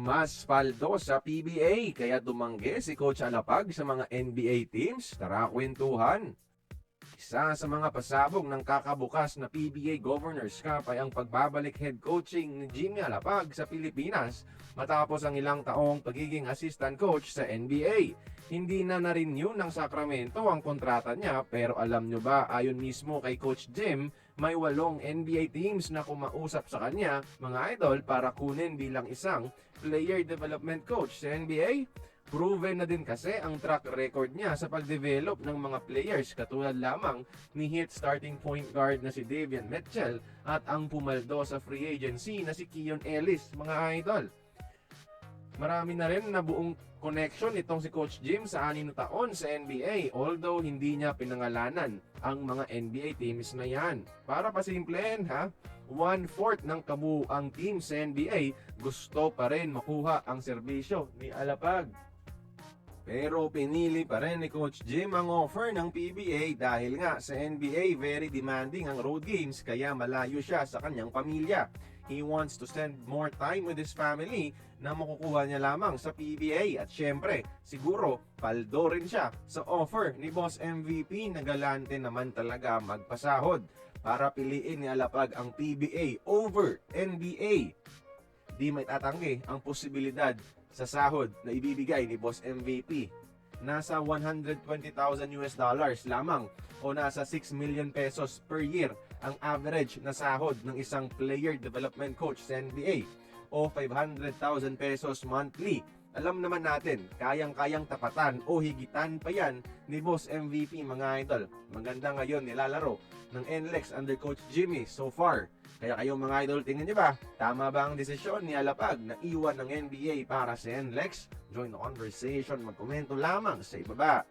Mas paldo sa PBA kaya dumangge si Coach Alapag sa mga NBA teams. Tara kwentuhan. Isa sa mga pasabog ng kakabukas na PBA Governors Cup ay ang pagbabalik head coaching ni Jimmy Alapag sa Pilipinas matapos ang ilang taong pagiging assistant coach sa NBA. Hindi na na-renew ng Sacramento ang kontrata niya, pero alam nyo ba, ayon mismo kay Coach Jim, may 8 NBA teams na kumausap sa kanya, mga idol, para kunin bilang isang player development coach sa NBA. Proven na din kasi ang track record niya sa pag-develop ng mga players katulad lamang ni Heat starting point guard na si Davion Mitchell at ang pumaldo sa free agency na si Keon Ellis, mga idol. Marami na rin na buong connection itong si Coach Jim sa 6 na taon sa NBA, although hindi niya pinangalanan ang mga NBA teams na yan. Para pasimplehin ha, 1/4 ng kabuuang team sa NBA gusto pa rin makuha ang serbisyo ni Alapag. Pero pinili pa rin ni Coach Jim ang offer ng PBA dahil nga sa NBA very demanding ang road games kaya malayo siya sa kanyang pamilya. He wants to spend more time with his family na makukuha niya lamang sa PBA at syempre siguro paldo rin siya sa offer ni Boss MVP na galante naman talaga magpasahod para piliin ni Alapag ang PBA over NBA. Di may tatanggi ang posibilidad sa sahod na ibibigay ni Boss MVP. Nasa $120,000 lamang o nasa 6 million pesos per year ang average na sahod ng isang player development coach sa NBA o 500,000 pesos monthly. Alam naman natin, kayang-kayang tapatan o higitan pa yan ni Boss MVP, mga idol. Maganda ngayon nilalaro ng NLEX under Coach Jimmy so far. Kaya kayo mga idol, tingnan nyo ba? Tama ba ang desisyon ni Alapag na iwan ng NBA para sa NLEX? Join the conversation, magkomento lamang sa ibaba.